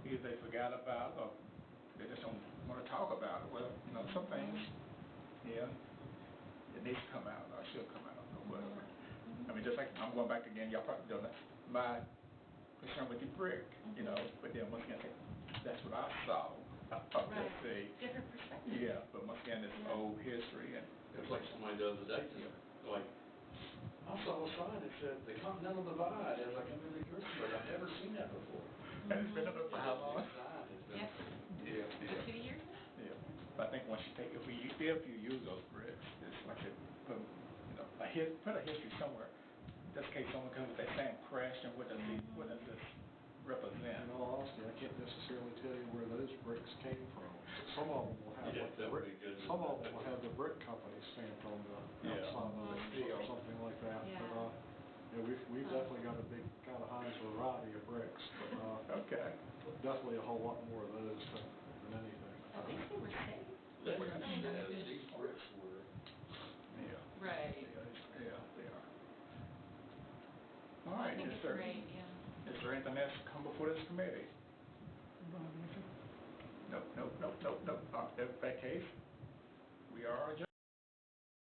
S1: either they forgot about it or they just don't want to talk about it. Well, you know, some things, yeah, it needs to come out or should come out or whatever. I mean, just like, I'm going back again, y'all probably don't know, my concern with the brick, you know, but then once again, that's what I saw. Up there,
S4: Right.
S1: see.
S4: Different perspective.
S1: Yeah, but once again, it's old history and.
S5: It's like somebody the other day, like, I saw a sign that said the Continental Divide as I come into Christiansburg. I've never seen that before.
S1: And it's been up there for how long?
S4: Yes.
S1: Yeah.
S4: 2 years?
S1: Yeah, but I think once you take, if you use those bricks, it's like you put, you know, put a history somewhere, just in case someone comes with that same question, what does this represent?
S7: in all honesty, I can't necessarily tell you where those bricks came from. Some of them will have
S5: Yeah,
S7: like the
S5: that would
S7: brick,
S5: be good.
S7: some of them will have the brick company stamped on the
S1: Yeah.
S7: outside of it or something like that.
S4: Yeah.
S7: But, yeah, we've definitely got a big kind of Heinz variety of bricks, but,
S1: Okay.
S7: definitely a whole lot more of those than anything.
S4: At least they were safe.
S5: These bricks were.
S1: Yeah.
S4: Right.
S1: Yeah, they are. All
S4: I
S1: right,
S4: think
S1: is
S4: it's
S1: there,
S4: great, yeah.
S1: is there anything else to come before this committee?
S2: Don't have anything?
S1: Nope. In that case, we are adjourned.